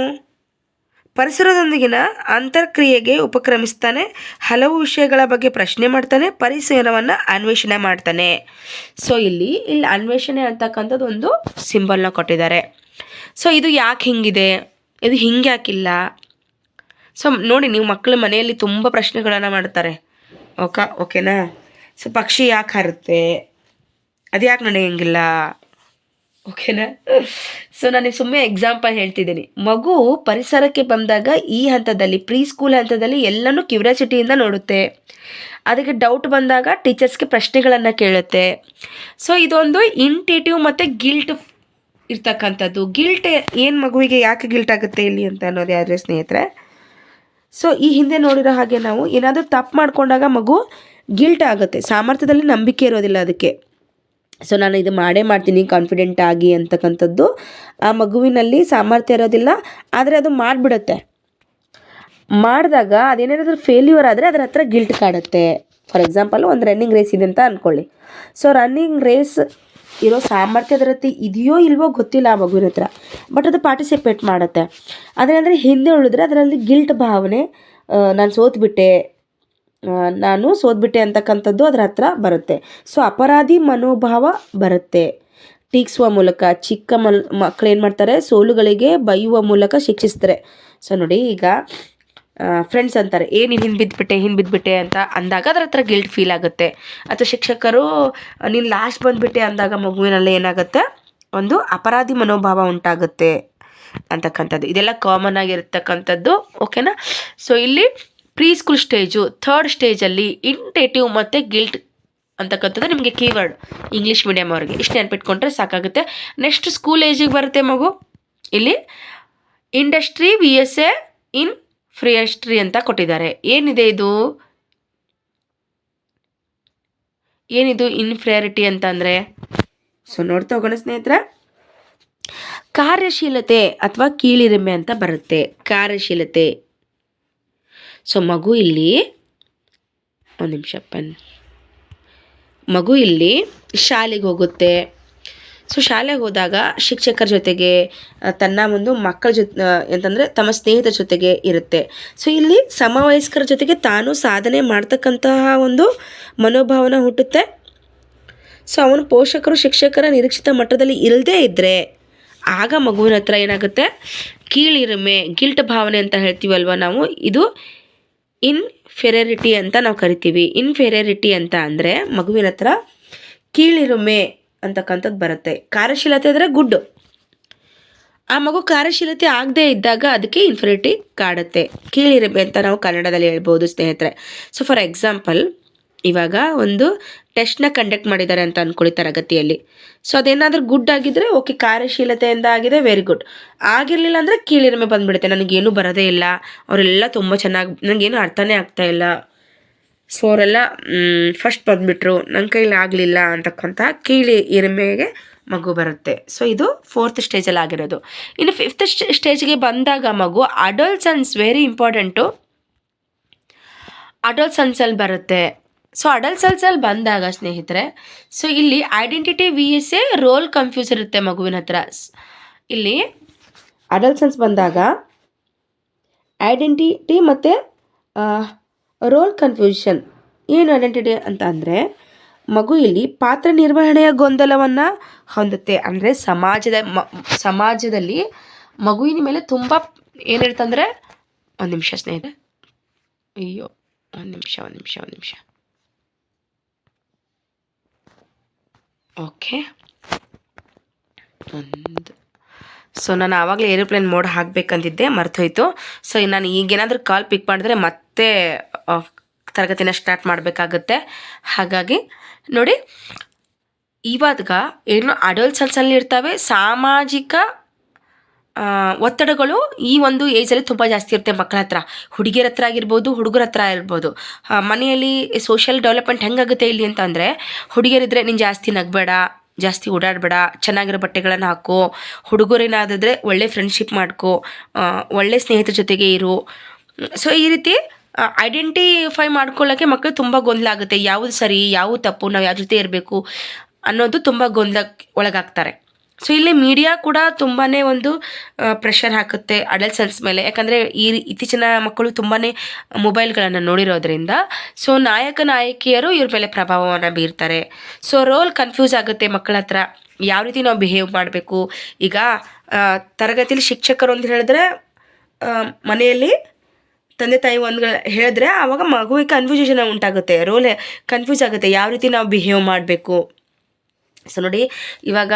ಪರಿಸರದೊಂದಿಗಿನ ಅಂತರ್ಕ್ರಿಯೆಗೆ ಉಪಕ್ರಮಿಸ್ತಾನೆ, ಹಲವು ವಿಷಯಗಳ ಬಗ್ಗೆ ಪ್ರಶ್ನೆ ಮಾಡ್ತಾನೆ, ಪರಿಸರವನ್ನು ಅನ್ವೇಷಣೆ ಮಾಡ್ತಾನೆ. ಸೊ ಇಲ್ಲಿ ಅನ್ವೇಷಣೆ ಅಂತಕ್ಕಂಥದ್ದು ಒಂದು ಸಿಂಬಲ್ನ ಕೊಟ್ಟಿದ್ದಾರೆ. ಸೊ ಇದು ಯಾಕೆ ಹಿಂಗಿದೆ, ಇದು ಹಿಂಗೆ ಯಾಕಿಲ್ಲ? ಸೊ ನೋಡಿ, ನೀವು ಮಕ್ಕಳ ಮನೆಯಲ್ಲಿ ತುಂಬ ಪ್ರಶ್ನೆಗಳನ್ನು ಮಾಡ್ತಾರೆ. ಓಕೆನಾ, ಸೊ ಪಕ್ಷಿ ಯಾಕೆ ಹಾರುತ್ತೆ, ಅದು ಯಾಕೆ ನಡೆಯಂಗಿಲ್ಲ? ಓಕೆನಾ, ಸೊ ನಾನು ಸುಮ್ಮನೆ ಎಕ್ಸಾಂಪಲ್ ಹೇಳ್ತಿದ್ದೀನಿ. ಮಗು ಪರಿಸರಕ್ಕೆ ಬಂದಾಗ ಈ ಹಂತದಲ್ಲಿ ಪ್ರೀ ಸ್ಕೂಲ್ ಹಂತದಲ್ಲಿ ಎಲ್ಲನೂ ಕ್ಯೂರಿಯಾಸಿಟಿಯಿಂದ ನೋಡುತ್ತೆ. ಅದಕ್ಕೆ ಡೌಟ್ ಬಂದಾಗ ಟೀಚರ್ಸ್ಗೆ ಪ್ರಶ್ನೆಗಳನ್ನು ಕೇಳುತ್ತೆ. ಸೊ ಇದೊಂದು ಇಂಟೇಟಿವ್ ಮತ್ತು ಗಿಲ್ಟ್ ಇರ್ತಕ್ಕಂಥದ್ದು. ಗಿಲ್ಟ್ ಏನು ಮಗುವಿಗೆ ಯಾಕೆ ಗಿಲ್ಟ್ ಆಗುತ್ತೆ ಇಲ್ಲಿ ಅಂತ ಅನ್ನೋದು ಯಾವ್ದ್ರೆ ಸ್ನೇಹಿತರೆ, ಸೊ ಈ ಹಿಂದೆ ನೋಡಿರೋ ಹಾಗೆ ನಾವು ಏನಾದರೂ ತಪ್ಪು ಮಾಡಿಕೊಂಡಾಗ ಮಗು ಗಿಲ್ಟ್ ಆಗುತ್ತೆ, ಸಾಮರ್ಥ್ಯದಲ್ಲಿ ನಂಬಿಕೆ ಇರೋದಿಲ್ಲ ಅದಕ್ಕೆ. ಸೊ ನಾನು ಇದು ಮಾಡೇ ಮಾಡ್ತೀನಿ ಕಾನ್ಫಿಡೆಂಟ್ ಆಗಿ ಅಂತಕ್ಕಂಥದ್ದು ಆ ಮಗುವಿನಲ್ಲಿ ಸಾಮರ್ಥ್ಯ ಇರೋದಿಲ್ಲ. ಆದರೆ ಅದು ಮಾಡಿಬಿಡುತ್ತೆ. ಮಾಡಿದಾಗ ಅದೇನಾದರೂ ಫೇಲ್ಯೂರ್ ಆದರೆ ಅದರ ಹತ್ರ ಗಿಲ್ಟ್ ಕಾಡುತ್ತೆ. ಫಾರ್ ಎಕ್ಸಾಂಪಲ್ ಒಂದು ರನ್ನಿಂಗ್ ರೇಸ್ ಇದೆ ಅಂತ ಅಂದ್ಕೊಳ್ಳಿ. ಸೊ ರನ್ನಿಂಗ್ ರೇಸ್ ಇರೋ ಸಾಮರ್ಥ್ಯ ಅದರ ಹತ್ರ ಇದೆಯೋ ಇಲ್ವೋ ಗೊತ್ತಿಲ್ಲ ಆ ಮಗುವಿನ ಹತ್ರ, ಬಟ್ ಅದು ಪಾರ್ಟಿಸಿಪೇಟ್ ಮಾಡುತ್ತೆ. ಅದೇನಾದರೆ ಹಿಂದೆ ಉಳಿದ್ರೆ ಅದರಲ್ಲಿ ಗಿಲ್ಟ್ ಭಾವನೆ, ನಾನು ಸೋತ್ಬಿಟ್ಟೆ ಅಂತಕ್ಕಂಥದ್ದು ಅದರ ಹತ್ರ ಬರುತ್ತೆ. ಸೊ ಅಪರಾಧಿ ಮನೋಭಾವ ಬರುತ್ತೆ. ಟೀಕ್ಸುವ ಮೂಲಕ ಚಿಕ್ಕ ಮಕ್ಕಳು ಏನು ಮಾಡ್ತಾರೆ, ಸೋಲುಗಳಿಗೆ ಬೈಯುವ ಮೂಲಕ ಶಿಕ್ಷಿಸ್ತಾರೆ. ಸೊ ನೋಡಿ, ಈಗ ಫ್ರೆಂಡ್ಸ್ ಅಂತಾರೆ ನೀನು ಹಿಂದೆ ಬಿದ್ದುಬಿಟ್ಟೆ ಅಂತ ಅಂದಾಗ ಅದರ ಹತ್ರ ಗಿಲ್ಟ್ ಫೀಲ್ ಆಗುತ್ತೆ. ಅಥವಾ ಶಿಕ್ಷಕರು ನೀನು ಲಾಸ್ಟ್ ಬಂದುಬಿಟ್ಟೆ ಅಂದಾಗ ಮಗುವಿನಲ್ಲಿ ಏನಾಗುತ್ತೆ, ಒಂದು ಅಪರಾಧಿ ಮನೋಭಾವ ಉಂಟಾಗುತ್ತೆ ಅಂತಕ್ಕಂಥದ್ದು. ಇದೆಲ್ಲ ಕಾಮನ್ ಆಗಿರ್ತಕ್ಕಂಥದ್ದು. ಓಕೆನಾ. ಸೊ ಇಲ್ಲಿ ಪ್ರೀ ಸ್ಕೂಲ್ ಸ್ಟೇಜು, 3rd ಸ್ಟೇಜಲ್ಲಿ ಇಂಟೇಟಿವ್ ಮತ್ತು ಗಿಲ್ಟ್ ಅಂತಕ್ಕಂಥದ್ದು ನಿಮಗೆ ಕೀವರ್ಡ್ ಇಂಗ್ಲೀಷ್ ಮೀಡಿಯಮ್ ಅವ್ರಿಗೆ. ಇಷ್ಟು ನೆನ್ಪಿಟ್ಕೊಂಡ್ರೆ ಸಾಕಾಗುತ್ತೆ. ನೆಕ್ಸ್ಟ್ ಸ್ಕೂಲ್ ಏಜಿಗೆ ಬರುತ್ತೆ ಮಗು. ಇಲ್ಲಿ ಇಂಡಸ್ಟ್ರಿ VSA ಇನ್ ಫ್ರೀಯಸ್ಟ್ರಿ ಅಂತ ಕೊಟ್ಟಿದ್ದಾರೆ. ಏನಿದೆ ಏನಿದು ಇನ್ಫ್ರಿಯಾರಿಟಿ ಅಂತ ಅಂದರೆ, ಸೊ ನೋಡ್ತಾ ಹೋಗೋಣ ಸ್ನೇಹಿತರೆ. ಕಾರ್ಯಶೀಲತೆ ಅಥವಾ ಕೀಳಿರಿಮೆ ಅಂತ ಬರುತ್ತೆ. ಕಾರ್ಯಶೀಲತೆ. ಸೊ ಮಗು ಇಲ್ಲಿ ಒಂದು ನಿಮಿಷ ಮಗು ಇಲ್ಲಿ ಶಾಲೆಗೆ ಹೋಗುತ್ತೆ. ಸೊ ಶಾಲೆಗೆ ಹೋದಾಗ ಶಿಕ್ಷಕರ ಜೊತೆಗೆ ತನ್ನ ಒಂದು ಮಕ್ಕಳ ಅಂತಂದರೆ ತಮ್ಮ ಸ್ನೇಹಿತರ ಜೊತೆಗೆ ಇರುತ್ತೆ. ಸೊ ಇಲ್ಲಿ ಸಮವಯಸ್ಕರ ಜೊತೆಗೆ ತಾನು ಸಾಧನೆ ಮಾಡ್ತಕ್ಕಂತಹ ಒಂದು ಮನೋಭಾವನೆ ಹುಟ್ಟುತ್ತೆ. ಸೊ ಅವನ ಪೋಷಕರು ಶಿಕ್ಷಕರ ನಿರೀಕ್ಷಿತ ಮಟ್ಟದಲ್ಲಿ ಇಲ್ಲದೇ ಇದ್ದರೆ ಆಗ ಮಗುವಿನ ಹತ್ರ ಏನಾಗುತ್ತೆ, ಕೀಳಿರಿಮೆ, ಗಿಲ್ಟ್ ಭಾವನೆ ಅಂತ ಹೇಳ್ತೀವಲ್ವ ನಾವು, ಇದು ಇನ್ಫೆರಿಯಾರಿಟಿ ಅಂತ ನಾವು ಕರಿತೀವಿ. ಇನ್ಫೆರಿಯಾರಿಟಿ ಅಂತ ಅಂದರೆ ಮಗುವಿನ ಹತ್ರ ಕೀಳಿರಿಮೆ ಅಂತಕ್ಕಂಥದ್ದು ಬರುತ್ತೆ. ಕಾರ್ಯಶೀಲತೆ ಅಂದರೆ ಗುಡ್. ಆ ಮಗು ಕಾರ್ಯಶೀಲತೆ ಆಗದೇ ಇದ್ದಾಗ ಅದಕ್ಕೆ ಇನ್ಫೆರಿಯಾರಿಟಿ ಕಾಡುತ್ತೆ, ಕೀಳಿರಿಮೆ ಅಂತ ನಾವು ಕನ್ನಡದಲ್ಲಿ ಹೇಳ್ಬೋದು ಸ್ನೇಹಿತರೆ. ಸೊ ಫಾರ್ ಎಕ್ಸಾಂಪಲ್, ಇವಾಗ ಒಂದು ಟೆಸ್ಟ್ನ ಕಂಡಕ್ಟ್ ಮಾಡಿದ್ದಾರೆ ಅಂತ ಅಂದ್ಕೊಳ್ಳಿ ತರಗತಿಯಲ್ಲಿ. ಸೊ ಅದೇನಾದರೂ ಗುಡ್ ಆಗಿದ್ದರೆ ಓಕೆ, ಕಾರ್ಯಶೀಲತೆಯಿಂದ ಆಗಿದೆ, ವೆರಿ ಗುಡ್. ಆಗಿರಲಿಲ್ಲ ಅಂದರೆ ಕೀಳಿರಿಮೆ ಬಂದುಬಿಡುತ್ತೆ, ನನಗೇನು ಬರೋದೇ ಇಲ್ಲ, ಅವರೆಲ್ಲ ತುಂಬ ಚೆನ್ನಾಗಿ, ನನಗೇನು ಅರ್ಥನೇ ಆಗ್ತಾ ಇಲ್ಲ, ಸೊ ಅವರೆಲ್ಲ ಫಸ್ಟ್ ಬಂದುಬಿಟ್ರು, ನನ್ನ ಕೈಲಿ ಆಗಲಿಲ್ಲ ಅಂತಕ್ಕಂಥ ಕೀಳಿರಿಮೆಗೆ ಮಗು ಬರುತ್ತೆ. ಸೊ ಇದು 4th ಸ್ಟೇಜಲ್ಲಿ ಆಗಿರೋದು. ಇನ್ನು 5th ಸ್ಟೇಜ್ಗೆ ಬಂದಾಗ ಮಗು ಅಡಲ್ಸನ್ಸ್, ವೆರಿ ಇಂಪಾರ್ಟೆಂಟು, ಅಡಲ್ಸನ್ಸಲ್ಲಿ ಬರುತ್ತೆ. ಸೊ ಅಡಲ್ಸನ್ಸಲ್ಲಿ ಬಂದಾಗ ಸ್ನೇಹಿತರೆ, ಸೊ ಇಲ್ಲಿ ಐಡೆಂಟಿಟಿ VSA ರೋಲ್ ಕನ್ಫ್ಯೂಸ್ ಇರುತ್ತೆ ಮಗುವಿನ ಹತ್ರ. ಇಲ್ಲಿ ಅಡಲ್ಸನ್ಸ್ ಬಂದಾಗ ಐಡೆಂಟಿಟಿ ಮತ್ತು ರೋಲ್ ಕನ್ಫ್ಯೂಷನ್. ಏನು ಐಡೆಂಟಿಟಿ ಅಂತ ಅಂದರೆ, ಮಗು ಇಲ್ಲಿ ಪಾತ್ರ ನಿರ್ವಹಣೆಯ ಗೊಂದಲವನ್ನು ಹೊಂದುತ್ತೆ. ಅಂದರೆ ಸಮಾಜದಲ್ಲಿ ಮಗುವಿನ ಮೇಲೆ ತುಂಬ ಏನಿರ್ತಂದರೆ, ಒಂದು ನಿಮಿಷ ಸ್ನೇಹಿತರೆ, ಒಂದು ನಿಮಿಷ ಓಕೆ. ಸೊ ನಾನು ಆವಾಗಲೇ ಏರೋಪ್ಲೇನ್ ಮೋಡ್ ಹಾಕಬೇಕಂತಿದ್ದೆ, ಮರ್ತೋಯ್ತು. ಸೊ ನಾನು ಈಗೇನಾದರೂ ಕಾಲ್ ಪಿಕ್ ಮಾಡಿದ್ರೆ ಮತ್ತೆ ತರಗತಿನ ಸ್ಟಾರ್ಟ್ ಮಾಡಬೇಕಾಗುತ್ತೆ. ಹಾಗಾಗಿ ನೋಡಿ, ಇವಾಗ ಏನು ಅಡಲ್ಸನ್ಸಲ್ಲಿ ಇರ್ತವೆ ಸಾಮಾಜಿಕ ಒತ್ತಡಗಳು ಈ ಒಂದು ಏಜಲ್ಲಿ ತುಂಬ ಜಾಸ್ತಿ ಇರುತ್ತೆ ಮಕ್ಕಳ ಹತ್ರ. ಹುಡುಗಿಯರ ಹತ್ರ ಆಗಿರ್ಬೋದು, ಹುಡುಗರ ಹತ್ರ ಇರ್ಬೋದು. ಮನೆಯಲ್ಲಿ ಸೋಷಿಯಲ್ ಡೆವಲಪ್ಮೆಂಟ್ ಹೆಂಗಾಗುತ್ತೆ ಇಲ್ಲಿ ಅಂತ ಅಂದರೆ, ಹುಡುಗಿಯರಿದ್ದರೆ ನೀನು ಜಾಸ್ತಿ ನಗಬೇಡ, ಜಾಸ್ತಿ ಓಡಾಡಬೇಡ, ಚೆನ್ನಾಗಿರೋ ಬಟ್ಟೆಗಳನ್ನು ಹಾಕೋ, ಹುಡುಗರೇನಾದರೆ ಒಳ್ಳೆ ಫ್ರೆಂಡ್ಶಿಪ್ ಮಾಡ್ಕೋ, ಒಳ್ಳೆ ಸ್ನೇಹಿತರ ಜೊತೆಗೆ ಇರು. ಸೊ ಈ ರೀತಿ ಐಡೆಂಟಿಫೈ ಮಾಡ್ಕೊಳ್ಳೋಕ್ಕೆ ಮಕ್ಕಳು ತುಂಬ ಗೊಂದಲ ಆಗುತ್ತೆ. ಯಾವುದು ಸರಿ, ಯಾವುದು ತಪ್ಪು, ನಾವು ಯಾರ ಜೊತೆ ಇರಬೇಕು ಅನ್ನೋದು ತುಂಬ ಗೊಂದಲಕ್ಕೆ ಒಳಗಾಗ್ತಾರೆ. ಸೊ ಇಲ್ಲಿ ಮೀಡಿಯಾ ಕೂಡ ತುಂಬಾ ಒಂದು ಪ್ರೆಷರ್ ಹಾಕುತ್ತೆ ಅಡಲ್ಸನ್ಸ್ ಮೇಲೆ. ಯಾಕಂದರೆ ಇತ್ತೀಚಿನ ಮಕ್ಕಳು ತುಂಬಾ ಮೊಬೈಲ್ಗಳನ್ನು ನೋಡಿರೋದ್ರಿಂದ ಸೊ ನಾಯಕಿಯರು ಇವ್ರ ಮೇಲೆ ಪ್ರಭಾವವನ್ನು ಬೀರ್ತಾರೆ. ಸೊ ರೋಲ್ ಕನ್ಫ್ಯೂಸ್ ಆಗುತ್ತೆ ಮಕ್ಕಳ ಹತ್ರ, ಯಾವ ರೀತಿ ನಾವು ಬಿಹೇವ್ ಮಾಡಬೇಕು. ಈಗ ತರಗತಿಯಲ್ಲಿ ಶಿಕ್ಷಕರು ಅಂತ ಹೇಳಿದ್ರೆ, ಮನೆಯಲ್ಲಿ ತಂದೆ ತಾಯಿ ಒಂದು ಹೇಳಿದ್ರೆ ಆವಾಗ ಮಗುವಿಗೆ ಕನ್ಫ್ಯೂಷನ್ ಉಂಟಾಗುತ್ತೆ, ರೋಲ್ ಕನ್ಫ್ಯೂಸ್ ಆಗುತ್ತೆ, ಯಾವ ರೀತಿ ನಾವು ಬಿಹೇವ್ ಮಾಡಬೇಕು. ಸೊ ನೋಡಿ, ಇವಾಗ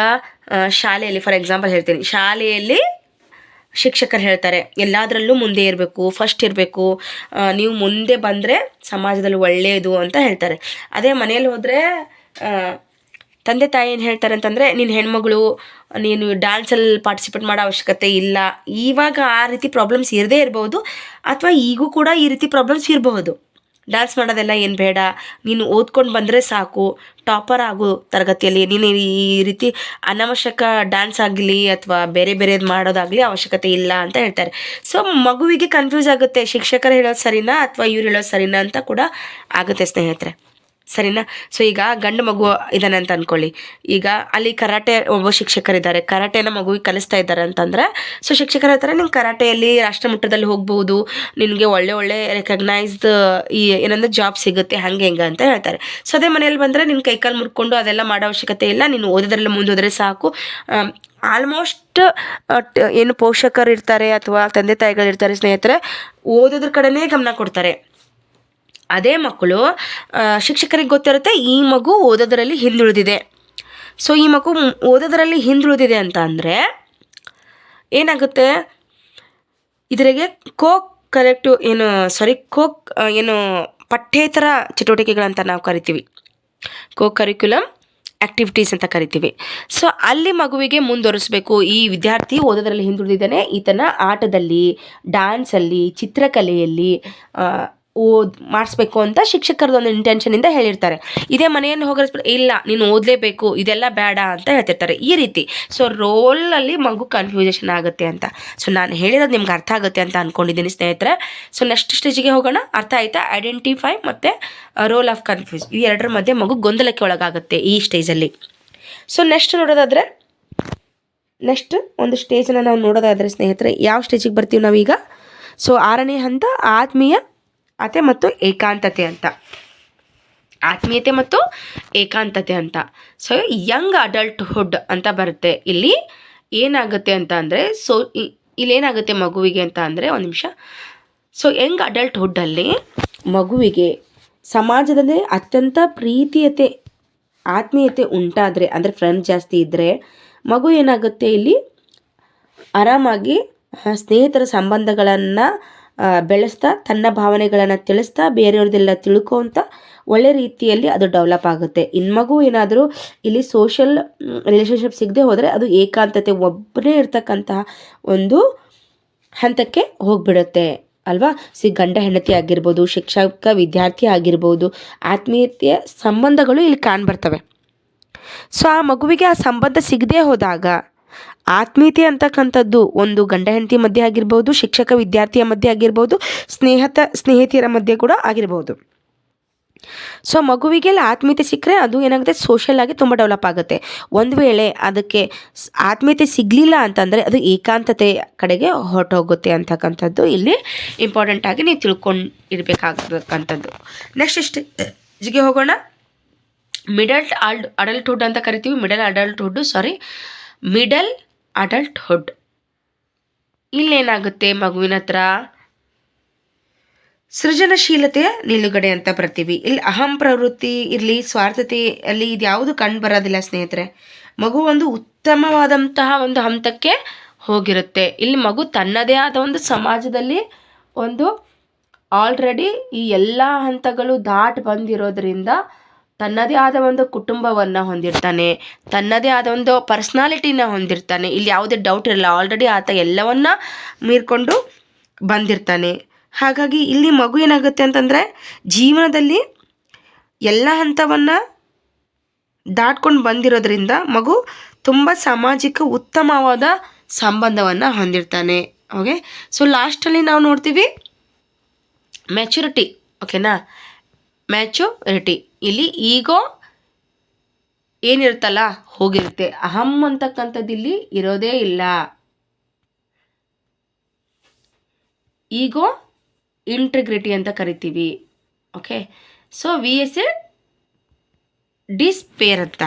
ಶಾಲೆಯಲ್ಲಿ ಫಾರ್ ಎಕ್ಸಾಂಪಲ್ ಹೇಳ್ತೀನಿ, ಶಾಲೆಯಲ್ಲಿ ಶಿಕ್ಷಕರು ಹೇಳ್ತಾರೆ ಎಲ್ಲದರಲ್ಲೂ ಮುಂದೆ ಇರಬೇಕು, ಫಸ್ಟ್ ಇರಬೇಕು, ನೀವು ಮುಂದೆ ಬಂದರೆ ಸಮಾಜದಲ್ಲಿ ಒಳ್ಳೆಯದು ಅಂತ ಹೇಳ್ತಾರೆ. ಅದೇ ಮನೆಯಲ್ಲಿ ಹೋದರೆ ತಂದೆ ತಾಯಿ ಏನು ಹೇಳ್ತಾರೆ ಅಂತಂದರೆ, ನೀನು ಹೆಣ್ಮಗಳು, ನೀನು ಡ್ಯಾನ್ಸಲ್ಲಿ ಪಾರ್ಟಿಸಿಪೇಟ್ ಮಾಡೋ ಅವಶ್ಯಕತೆ ಇಲ್ಲ. ಇವಾಗ ಆ ರೀತಿ ಪ್ರಾಬ್ಲಮ್ಸ್ ಇರದೇ ಇರ್ಬೋದು, ಅಥವಾ ಈಗೂ ಕೂಡ ಈ ರೀತಿ ಪ್ರಾಬ್ಲಮ್ಸ್ ಇರಬಹುದು. ಡ್ಯಾನ್ಸ್ ಮಾಡೋದೆಲ್ಲ ಏನು ಬೇಡ, ನೀನು ಓದ್ಕೊಂಡು ಬಂದರೆ ಸಾಕು, ಟಾಪರ್ ಆಗು ತರಗತಿಯಲ್ಲಿ, ನೀನು ಈ ರೀತಿ ಅನಾವಶ್ಯಕ ಡ್ಯಾನ್ಸ್ ಆಗಲಿ ಅಥವಾ ಬೇರೆ ಬೇರೆದು ಮಾಡೋದಾಗಲಿ ಅವಶ್ಯಕತೆ ಇಲ್ಲ ಅಂತ ಹೇಳ್ತಾರೆ. ಸೊ ಮಗುವಿಗೆ ಕನ್ಫ್ಯೂಸ್ ಆಗುತ್ತೆ, ಶಿಕ್ಷಕರು ಹೇಳೋದು ಸರಿನಾ ಅಥವಾ ಇವ್ರು ಹೇಳೋದು ಸರಿನಾ ಅಂತ ಕೂಡ ಆಗುತ್ತೆ ಸ್ನೇಹಿತರೆ, ಸರಿನಾ. ಸೊ ಈಗ ಗಂಡು ಮಗು ಇದ್ದಾನೆ ಅಂತ ಅಂದ್ಕೊಳ್ಳಿ, ಈಗ ಅಲ್ಲಿ ಕರಾಟೆ ಒಬ್ಬ ಶಿಕ್ಷಕರಿದ್ದಾರೆ, ಕರಾಟೆನ ಮಗುವಿಗೆ ಕಲಿಸ್ತಾ ಇದ್ದಾರೆ ಅಂತಂದರೆ, ಸೊ ಶಿಕ್ಷಕರ ಹೇಳ್ತಾರೆ ನಿಂಗೆ ಕರಾಟೆಯಲ್ಲಿ ರಾಷ್ಟ್ರ ಮಟ್ಟದಲ್ಲಿ ಹೋಗ್ಬೋದು, ನಿನಗೆ ಒಳ್ಳೆ ರೆಕಗ್ನೈಸ್ಡ್ ಈ ಏನಂದ್ರೆ ಜಾಬ್ ಸಿಗುತ್ತೆ, ಹಂಗೆ ಹೆಂಗೆ ಅಂತ ಹೇಳ್ತಾರೆ. ಸೊ ಅದೇ ಮನೆಯಲ್ಲಿ ಬಂದರೆ ನಿನ್ನ ಕೈಕಾಲು ಮುರ್ಕೊಂಡು ಅದೆಲ್ಲ ಮಾಡೋ ಅವಶ್ಯಕತೆ ಇಲ್ಲ, ನೀನು ಓದೋದ್ರಲ್ಲಿ ಮುಂದೋದ್ರೆ ಸಾಕು. ಆಲ್ಮೋಸ್ಟ್ ಏನು ಪೋಷಕರು ಇರ್ತಾರೆ ಅಥವಾ ತಂದೆ ತಾಯಿಗಳಿರ್ತಾರೆ ಸ್ನೇಹಿತರೆ, ಓದೋದ್ರ ಕಡೆನೇ ಗಮನ ಕೊಡ್ತಾರೆ. ಅದೇ ಮಕ್ಕಳು ಶಿಕ್ಷಕರಿಗೆ ಗೊತ್ತಿರುತ್ತೆ ಈ ಮಗು ಓದೋದರಲ್ಲಿ ಹಿಂದುಳಿದಿದೆ. ಸೊ ಈ ಮಗು ಓದೋದರಲ್ಲಿ ಹಿಂದುಳಿದಿದೆ ಅಂತ ಅಂದರೆ ಏನಾಗುತ್ತೆ, ಇದರಿಗೆ ಪಠ್ಯೇತರ ಚಟುವಟಿಕೆಗಳಂತ ನಾವು ಕರಿತೀವಿ, ಕರಿಕ್ಯುಲಮ್ ಆ್ಯಕ್ಟಿವಿಟೀಸ್ ಅಂತ ಕರಿತೀವಿ. ಸೊ ಅಲ್ಲಿ ಮಗುವಿಗೆ ಮುಂದುವರಿಸಬೇಕು, ಈ ವಿದ್ಯಾರ್ಥಿ ಓದೋದರಲ್ಲಿ ಹಿಂದುಳಿದಿದ್ದಾನೆ, ಈತನ ಆಟದಲ್ಲಿ, ಡ್ಯಾನ್ಸಲ್ಲಿ, ಚಿತ್ರಕಲೆಯಲ್ಲಿ ಮಾಡಿಸ್ಬೇಕು ಅಂತ ಶಿಕ್ಷಕರದೊಂದು ಇಂಟೆನ್ಷನಿಂದ ಹೇಳಿರ್ತಾರೆ. ಇದೇ ಮನೆಯನ್ನು ಹೋಗಿಸ್ಬಿಟ್ಟು ಇಲ್ಲ ನೀನು ಓದಲೇಬೇಕು, ಇದೆಲ್ಲ ಬೇಡ ಅಂತ ಹೇಳ್ತಿರ್ತಾರೆ, ಈ ರೀತಿ. ಸೊ ರೋಲಲ್ಲಿ ಮಗು ಕನ್ಫ್ಯೂಷನ್ ಆಗುತ್ತೆ ಅಂತ. ಸೊ ನಾನು ಹೇಳಿರೋದು ನಿಮ್ಗೆ ಅರ್ಥ ಆಗುತ್ತೆ ಅಂತ ಅಂದ್ಕೊಂಡಿದ್ದೀನಿ ಸ್ನೇಹಿತರೆ. ಸೊ ನೆಕ್ಸ್ಟ್ ಸ್ಟೇಜಿಗೆ ಹೋಗೋಣ. ಅರ್ಥ ಆಯಿತಾ? ಐಡೆಂಟಿಫೈ ಮತ್ತು ರೋಲ್ ಆಫ್ ಕನ್ಫ್ಯೂಸ್, ಈ ಎರಡರ ಮಧ್ಯೆ ಮಗು ಗೊಂದಲಕ್ಕೆ ಒಳಗಾಗುತ್ತೆ ಈ ಸ್ಟೇಜಲ್ಲಿ. ಸೊ ನೆಕ್ಸ್ಟ್ ಒಂದು ಸ್ಟೇಜನ್ನು ನಾವು ನೋಡೋದಾದರೆ ಸ್ನೇಹಿತರೆ, ಯಾವ ಸ್ಟೇಜಿಗೆ ಬರ್ತೀವಿ ನಾವೀಗ? ಸೊ 6ನೇ ಹಂತ ಆತ್ಮೀಯತೆ ಮತ್ತು ಏಕಾಂತತೆ ಅಂತ. ಸೊ ಯಂಗ್ ಅಡಲ್ಟ್ಹುಡ್ ಅಂತ ಬರುತ್ತೆ. ಇಲ್ಲಿ ಏನಾಗುತ್ತೆ ಅಂತ ಅಂದರೆ, ಸೊ ಇಲ್ಲೇನಾಗುತ್ತೆ ಮಗುವಿಗೆ ಅಂತ ಅಂದರೆ, ಒಂದು ನಿಮಿಷ. ಸೊ ಯಂಗ್ ಅಡಲ್ಟ್ಹುಡ್ಡಲ್ಲಿ ಮಗುವಿಗೆ ಸಮಾಜದಲ್ಲಿ ಅತ್ಯಂತ ಆತ್ಮೀಯತೆ ಉಂಟಾದರೆ, ಅಂದರೆ ಫ್ರೆಂಡ್ಸ್ ಜಾಸ್ತಿ ಇದ್ದರೆ ಮಗು ಏನಾಗುತ್ತೆ, ಇಲ್ಲಿ ಆರಾಮಾಗಿ ಸ್ನೇಹಿತರ ಸಂಬಂಧಗಳನ್ನು ಬೆಳೆಸ್ತಾ, ತನ್ನ ಭಾವನೆಗಳನ್ನು ತಿಳಿಸ್ತಾ, ಬೇರೆಯವ್ರದ್ದೆಲ್ಲ ತಿಳ್ಕೊತ ಒಳ್ಳೆ ರೀತಿಯಲ್ಲಿ ಅದು ಡೆವಲಪ್ ಆಗುತ್ತೆ. ಇನ್ನು ಮಗು ಏನಾದರೂ ಇಲ್ಲಿ ಸೋಷಲ್ ರಿಲೇಷನ್ಶಿಪ್ ಸಿಗದೆ ಹೋದರೆ ಅದು ಏಕಾಂತತೆ, ಒಬ್ಬನೇ ಇರ್ತಕ್ಕಂತಹ ಒಂದು ಹಂತಕ್ಕೆ ಹೋಗಿಬಿಡುತ್ತೆ ಅಲ್ವಾ. ಗಂಡ ಹೆಂಡತಿ ಆಗಿರ್ಬೋದು, ಶಿಕ್ಷಕ ವಿದ್ಯಾರ್ಥಿ ಆಗಿರ್ಬೋದು, ಆತ್ಮೀಯತೆಯ ಸಂಬಂಧಗಳು ಇಲ್ಲಿ ಕಾಣ್ಬರ್ತವೆ. ಸೊ ಆ ಮಗುವಿಗೆ ಆ ಸಂಬಂಧ ಸಿಗದೆ ಹೋದಾಗ ಆತ್ಮೀಯತೆ ಅಂತಕ್ಕಂಥದ್ದು ಒಂದು ಗಂಡ ಹೆಂಡತಿ ಮಧ್ಯೆ ಆಗಿರ್ಬೋದು, ಶಿಕ್ಷಕ ವಿದ್ಯಾರ್ಥಿಯ ಮಧ್ಯೆ ಆಗಿರ್ಬೋದು, ಸ್ನೇಹಿತೆಯರ ಮಧ್ಯೆ ಕೂಡ ಆಗಿರ್ಬೋದು. ಸೊ ಮಗುವಿಗೆ ಆತ್ಮೀಯತೆ ಸಿಕ್ಕರೆ ಅದು ಏನಾಗುತ್ತೆ, ಸೋಷಿಯಲ್ ಆಗಿ ತುಂಬ ಡೆವಲಪ್ ಆಗುತ್ತೆ. ಒಂದು ವೇಳೆ ಅದಕ್ಕೆ ಆತ್ಮೀಯತೆ ಸಿಗಲಿಲ್ಲ ಅಂತಂದರೆ ಅದು ಏಕಾಂತತೆ ಕಡೆಗೆ ಹೊರಟೋಗುತ್ತೆ ಅಂತಕ್ಕಂಥದ್ದು ಇಲ್ಲಿ ಇಂಪಾರ್ಟೆಂಟ್ ಆಗಿ ನೀವು ತಿಳ್ಕೊಂಡು ಇರಬೇಕಾಗತಕ್ಕಂಥದ್ದು. ನೆಕ್ಸ್ಟ್ ಸ್ಟೇಜಿಗೆ ಹೋಗೋಣ. ಅಡಲ್ಟ್ಹುಡ್ ಅಂತ ಕರಿತೀವಿ. ಮಿಡಲ್ ಅಡಲ್ಟ್ಹುಡ್ ಇಲ್ಲೇನಾಗುತ್ತೆ, ಮಗುವಿನ ಹತ್ರ ಸೃಜನಶೀಲತೆಯ ನಿಲುಗಡೆ ಅಂತ ಬರ್ತೀವಿ. ಇಲ್ಲಿ ಅಹಂ ಪ್ರವೃತ್ತಿ ಇರಲಿ, ಸ್ವಾರ್ಥತೆ ಅಲ್ಲಿ ಇದ್ಯಾವುದು ಕಂಡು ಬರೋದಿಲ್ಲ ಸ್ನೇಹಿತರೆ. ಮಗು ಒಂದು ಉತ್ತಮವಾದಂತಹ ಒಂದು ಹಂತಕ್ಕೆ ಹೋಗಿರುತ್ತೆ. ಇಲ್ಲಿ ಮಗು ತನ್ನದೇ ಆದ ಒಂದು ಸಮಾಜದಲ್ಲಿ ಒಂದು ಆಲ್ರೆಡಿ ಈ ಎಲ್ಲ ಹಂತಗಳು ಬಂದಿರೋದ್ರಿಂದ ತನ್ನದೇ ಆದ ಒಂದು ಕುಟುಂಬವನ್ನು ಹೊಂದಿರ್ತಾನೆ, ತನ್ನದೇ ಆದ ಒಂದು ಪರ್ಸ್ನಾಲಿಟಿನ ಹೊಂದಿರ್ತಾನೆ. ಇಲ್ಲಿ ಯಾವುದೇ ಡೌಟ್ ಇರಲ್ಲ, ಆಲ್ರೆಡಿ ಆತ ಎಲ್ಲವನ್ನ ಮೀರ್ಕೊಂಡು ಬಂದಿರ್ತಾನೆ. ಹಾಗಾಗಿ ಇಲ್ಲಿ ಮಗು ಏನಾಗುತ್ತೆ ಅಂತಂದರೆ, ಜೀವನದಲ್ಲಿ ಎಲ್ಲ ಹಂತವನ್ನು ದಾಟ್ಕೊಂಡು ಬಂದಿರೋದ್ರಿಂದ ಮಗು ತುಂಬ ಸಾಮಾಜಿಕ ಉತ್ತಮವಾದ ಸಂಬಂಧವನ್ನು ಹೊಂದಿರ್ತಾನೆ. ಓಕೆ, ಸೊ ಲಾಸ್ಟಲ್ಲಿ ನಾವು ನೋಡ್ತೀವಿ ಮ್ಯಾಚುರಿಟಿ. ಓಕೆನಾ, ಮ್ಯಾಚುರಿಟಿ ಇಲ್ಲಿ ಈಗೋ ಏನಿರುತ್ತಲ್ಲ ಹೋಗಿರುತ್ತೆ, ಅಹಂ ಅಂತಕ್ಕಂಥದ್ದು ಇಲ್ಲಿ ಇರೋದೇ ಇಲ್ಲ. ಈಗೋ ಇಂಟಿಗ್ರಿಟಿ ಅಂತ ಕರಿತೀವಿ. ಓಕೆ, ಸೊ VS ಡಿಸ್ಪೇರ್ ಅಂತ.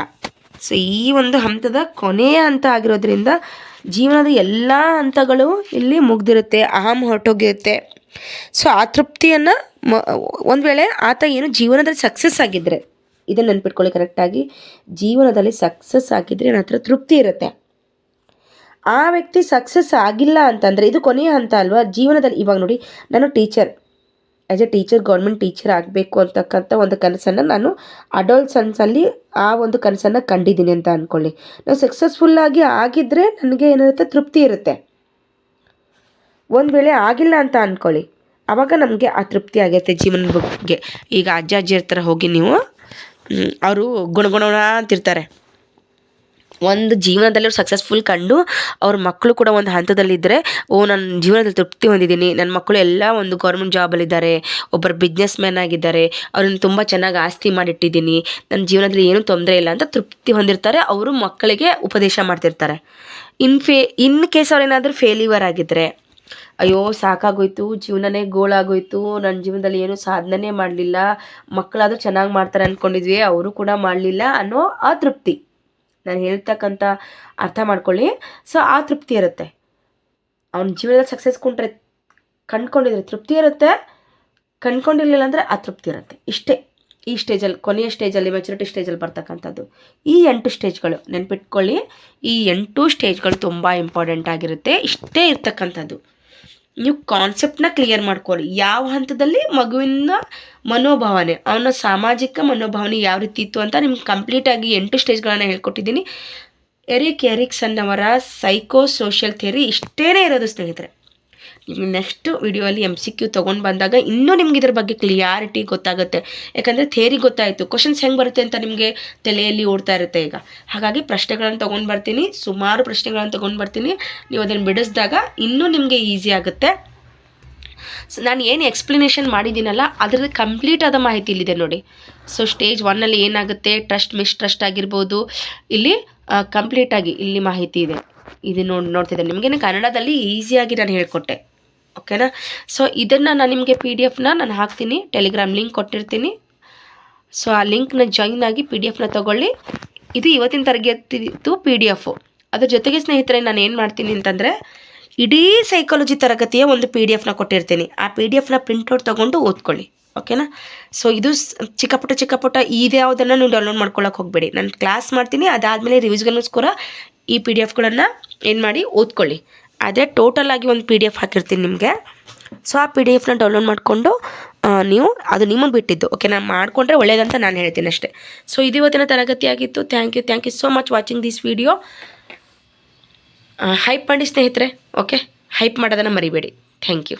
ಸೊ ಈ ಒಂದು ಹಂತದ ಕೊನೆಯ ಹಂತ ಆಗಿರೋದ್ರಿಂದ ಜೀವನದ ಎಲ್ಲ ಹಂತಗಳು ಇಲ್ಲಿ ಮುಗ್ದಿರುತ್ತೆ, ಅಹಂ ಹೊರಟೋಗಿರುತ್ತೆ. ಸೊ ಆ ತೃಪ್ತಿಯನ್ನು ಒಂದು ವೇಳೆ ಆತ ಏನು ಜೀವನದಲ್ಲಿ ಸಕ್ಸಸ್ ಆಗಿದ್ದರೆ, ಇದನ್ನು ನೆನ್ಪಿಟ್ಕೊಳ್ಳಿ ಕರೆಕ್ಟಾಗಿ, ಜೀವನದಲ್ಲಿ ಸಕ್ಸಸ್ ಆಗಿದ್ದರೆ ನನ್ನ ಹತ್ರ ತೃಪ್ತಿ ಇರುತ್ತೆ. ಆ ವ್ಯಕ್ತಿ ಸಕ್ಸಸ್ ಆಗಿಲ್ಲ ಅಂತಂದರೆ ಇದು ಕೊನೆಯ ಹಂತ ಅಲ್ವಾ ಜೀವನದಲ್ಲಿ. ಇವಾಗ ನೋಡಿ, ನಾನು teacher, as A teacher government teacher ಆಗಬೇಕು ಅಂತಕ್ಕಂಥ ಒಂದು ಕನಸನ್ನು ನಾನು ಅಡೋಲ್ಸನ್ಸಲ್ಲಿ ಆ ಒಂದು ಕನಸನ್ನು ಕಂಡಿದ್ದೀನಿ ಅಂತ ಅಂದ್ಕೊಳ್ಳಿ. ನಾವು ಸಕ್ಸಸ್ಫುಲ್ಲಾಗಿ ಆಗಿದ್ದರೆ ನನಗೆ ಏನಿರುತ್ತೆ, ತೃಪ್ತಿ ಇರುತ್ತೆ. ಒಂದು ವೇಳೆ ಆಗಿಲ್ಲ ಅಂತ ಅಂದ್ಕೊಳ್ಳಿ, ಆವಾಗ ನಮಗೆ ಆ ತೃಪ್ತಿ ಆಗೈತೆ ಜೀವನದ ಬಗ್ಗೆ. ಈಗ ಅಜ್ಜ ಅಜ್ಜಿ ಇರ್ತಾರೆ, ಹೋಗಿ ನೀವು ಅವರು ಗುಣಗುಣ ಅಂತಿರ್ತಾರೆ. ಒಂದು ಜೀವನದಲ್ಲಿ ಅವ್ರು ಸಕ್ಸಸ್ಫುಲ್ ಕಂಡು ಅವ್ರ ಮಕ್ಕಳು ಕೂಡ ಒಂದು ಹಂತದಲ್ಲಿದ್ದರೆ, ನನ್ನ ಜೀವನದಲ್ಲಿ ತೃಪ್ತಿ ಹೊಂದಿದ್ದೀನಿ, ನನ್ನ ಮಕ್ಕಳು ಎಲ್ಲ ಒಂದು ಗೌರ್ಮೆಂಟ್ ಜಾಬಲ್ಲಿದ್ದಾರೆ, ಒಬ್ಬರು ಬಿಸ್ನೆಸ್ ಮ್ಯಾನ್ ಆಗಿದ್ದಾರೆ, ಅವ್ರನ್ನ ತುಂಬ ಚೆನ್ನಾಗಿ ಆಸ್ತಿ ಮಾಡಿಟ್ಟಿದ್ದೀನಿ, ನನ್ನ ಜೀವನದಲ್ಲಿ ಏನೂ ತೊಂದರೆ ಇಲ್ಲ ಅಂತ ತೃಪ್ತಿ ಹೊಂದಿರ್ತಾರೆ. ಅವರು ಮಕ್ಕಳಿಗೆ ಉಪದೇಶ ಮಾಡ್ತಿರ್ತಾರೆ. ಇನ್ ಕೇಸ್ ಅವ್ರೇನಾದರೂ ಫೇಲ್ಯೂರ್ ಆಗಿದ್ದರೆ, ಅಯ್ಯೋ ಸಾಕಾಗೋಯ್ತು, ಜೀವನನೇ ಗೋಳಾಗೋಯ್ತು, ನನ್ನ ಜೀವನದಲ್ಲಿ ಏನೂ ಸಾಧನೆ ಮಾಡಲಿಲ್ಲ, ಮಕ್ಕಳಾದರೂ ಚೆನ್ನಾಗಿ ಮಾಡ್ತಾರೆ ಅಂದ್ಕೊಂಡಿದ್ವಿ, ಅವರು ಕೂಡ ಮಾಡಲಿಲ್ಲ ಅನ್ನೋ ಆ ತೃಪ್ತಿ, ನಾನು ಹೇಳ್ತಕ್ಕಂಥ ಅರ್ಥ ಮಾಡ್ಕೊಳ್ಳಿ. ಸೊ ಆ ತೃಪ್ತಿ ಇರುತ್ತೆ. ಅವ್ನ ಜೀವನದಲ್ಲಿ ಸಕ್ಸಸ್ ಕಂಡ್ಕೊಂಡಿದ್ರೆ ತೃಪ್ತಿ ಇರುತ್ತೆ, ಕಂಡ್ಕೊಂಡಿರಲಿಲ್ಲ ಅಂದರೆ ಅತೃಪ್ತಿ ಇರುತ್ತೆ. ಇಷ್ಟೇ ಈ ಸ್ಟೇಜಲ್ಲಿ, ಕೊನೆಯ ಸ್ಟೇಜಲ್ಲಿ, ಮೆಚುರಿಟಿ ಸ್ಟೇಜಲ್ಲಿ ಬರ್ತಕ್ಕಂಥದ್ದು ಈ 8 ಸ್ಟೇಜ್ಗಳು. ನೆನ್ಪಿಟ್ಕೊಳ್ಳಿ, ಈ 8 ಸ್ಟೇಜ್ಗಳು ತುಂಬ ಇಂಪಾರ್ಟೆಂಟ್ ಆಗಿರುತ್ತೆ. ಇಷ್ಟೇ ಇರ್ತಕ್ಕಂಥದ್ದು. ನೀವು ಕಾನ್ಸೆಪ್ಟನ್ನ ಕ್ಲಿಯರ್ ಮಾಡ್ಕೊಳ್ಳಿ. ಯಾವ ಹಂತದಲ್ಲಿ ಮಗುವಿನ ಮನೋಭಾವನೆ, ಅವನ ಸಾಮಾಜಿಕ ಮನೋಭಾವನೆ ಯಾವ ರೀತಿ ಇತ್ತು ಅಂತ ನಿಮ್ಗೆ ಕಂಪ್ಲೀಟಾಗಿ 8 ಸ್ಟೇಜ್ಗಳನ್ನು ಹೇಳ್ಕೊಟ್ಟಿದ್ದೀನಿ. ಎರಿಕ್ಸನ್ ಅವರ ಸೈಕೋ ಸೋಷಿಯಲ್ ಥಿಯರಿ ಇಷ್ಟೇ ಇರೋದು ಸ್ನೇಹಿತರೆ. ನಿಮಗೆ ನೆಕ್ಸ್ಟ್ ವಿಡಿಯೋಲ್ಲಿ MCQ ತೊಗೊಂಡು ಬಂದಾಗ ಇನ್ನೂ ನಿಮ್ಗೆ ಇದ್ರ ಬಗ್ಗೆ ಕ್ಲಿಯಾರಿಟಿ ಗೊತ್ತಾಗುತ್ತೆ. ಯಾಕಂದರೆ ಥಿಯರಿ ಗೊತ್ತಾಯಿತು, ಕ್ವಶನ್ಸ್ ಹೆಂಗೆ ಬರುತ್ತೆ ಅಂತ ನಿಮಗೆ ತಲೆಯಲ್ಲಿ ಓಡ್ತಾ ಇರುತ್ತೆ ಈಗ. ಹಾಗಾಗಿ ಪ್ರಶ್ನೆಗಳನ್ನು ತೊಗೊಂಡು ಬರ್ತೀನಿ, ಸುಮಾರು ಪ್ರಶ್ನೆಗಳನ್ನು ತೊಗೊಂಡು ಬರ್ತೀನಿ. ನೀವು ಅದನ್ನು ಬಿಡಿಸಿದಾಗ ಇನ್ನೂ ನಿಮಗೆ ಈಸಿ ಆಗುತ್ತೆ. ಸೊ ನಾನು ಏನು ಎಕ್ಸ್ಪ್ಲನೇಷನ್ ಮಾಡಿದ್ದೀನಲ್ಲ, ಅದರಲ್ಲಿ ಕಂಪ್ಲೀಟ್ ಆದ ಮಾಹಿತಿ ಇಲ್ಲಿದೆ ನೋಡಿ. ಸೊ ಸ್ಟೇಜ್ 1ಅಲ್ಲಿ ಏನಾಗುತ್ತೆ, ಟ್ರಸ್ಟ್ ಮಿಸ್ಟ್ರಸ್ಟ್ ಆಗಿರ್ಬೋದು, ಇಲ್ಲಿ ಕಂಪ್ಲೀಟಾಗಿ ಇಲ್ಲಿ ಮಾಹಿತಿ ಇದೆ. ಇದು ನೋಡ್ತಿದ್ದೆ ನಿಮಗೇನೆ ಕನ್ನಡದಲ್ಲಿ ಈಸಿಯಾಗಿ ನಾನು ಹೇಳ್ಕೊಟ್ಟೆ, ಓಕೆನಾ. ಸೊ ಇದನ್ನು ನಾನು ನಿಮಗೆ PDF ನಾನು ಹಾಕ್ತೀನಿ, ಟೆಲಿಗ್ರಾಮ್ ಲಿಂಕ್ ಕೊಟ್ಟಿರ್ತೀನಿ. ಸೊ ಆ ಲಿಂಕ್ನ ಜಾಯಿನ್ ಆಗಿ PDF ತೊಗೊಳ್ಳಿ. ಇದು ಇವತ್ತಿನ ತರಗತಿದು PDF. ಅದ್ರ ಜೊತೆಗೆ ಸ್ನೇಹಿತರೆ ನಾನು ಏನು ಮಾಡ್ತೀನಿ ಅಂತಂದರೆ, ಇಡೀ ಸೈಕಾಲಜಿ ತರಗತಿಯ ಒಂದು PDF ಕೊಟ್ಟಿರ್ತೀನಿ. ಆ PDF ಪ್ರಿಂಟ್ಔಟ್ ತೊಗೊಂಡು ಓದ್ಕೊಳ್ಳಿ, ಓಕೆನಾ. ಸೊ ಇದು ಚಿಕ್ಕ ಪುಟ್ಟ ಇದ್ಯಾವುದನ್ನು ನೀವು ಡೌನ್ಲೋಡ್ ಮಾಡ್ಕೊಳ್ಳೋಕೆ ಹೋಗಬೇಡಿ. ನಾನು ಕ್ಲಾಸ್ ಮಾಡ್ತೀನಿ, ಅದಾದಮೇಲೆ ರಿವಿಸ್ಗೋಸ್ಕರ ಈ PDFಗಳನ್ನು ಏನು ಮಾಡಿ ಓದ್ಕೊಳ್ಳಿ. ಅದೇ ಟೋಟಲ್ ಆಗಿ ಒಂದು PDF ಹಾಕಿರ್ತೀನಿ ನಿಮಗೆ. ಸೊ ಆ PDF ಡೌನ್ಲೋಡ್ ಮಾಡಿಕೊಂಡು ನೀವು, ಅದು ನಿಮಗೆ ಬಿಟ್ಟಿದ್ದು, ಓಕೆ. ನಾನು ಮಾಡಿಕೊಂಡ್ರೆ ಒಳ್ಳೇದಂತ ನಾನು ಹೇಳ್ತೀನಿ ಅಷ್ಟೇ. ಸೊ ಇದು ಇವತ್ತಿನ ತರಗತಿ ಆಗಿತ್ತು. Thank you so much watching this video. Hype ಮಾಡಿ ಸ್ನೇಹಿತರೆ, ಓಕೆ. ಹೈಪ್ ಮಾಡೋದನ್ನು ಮರಿಬೇಡಿ. Thank you.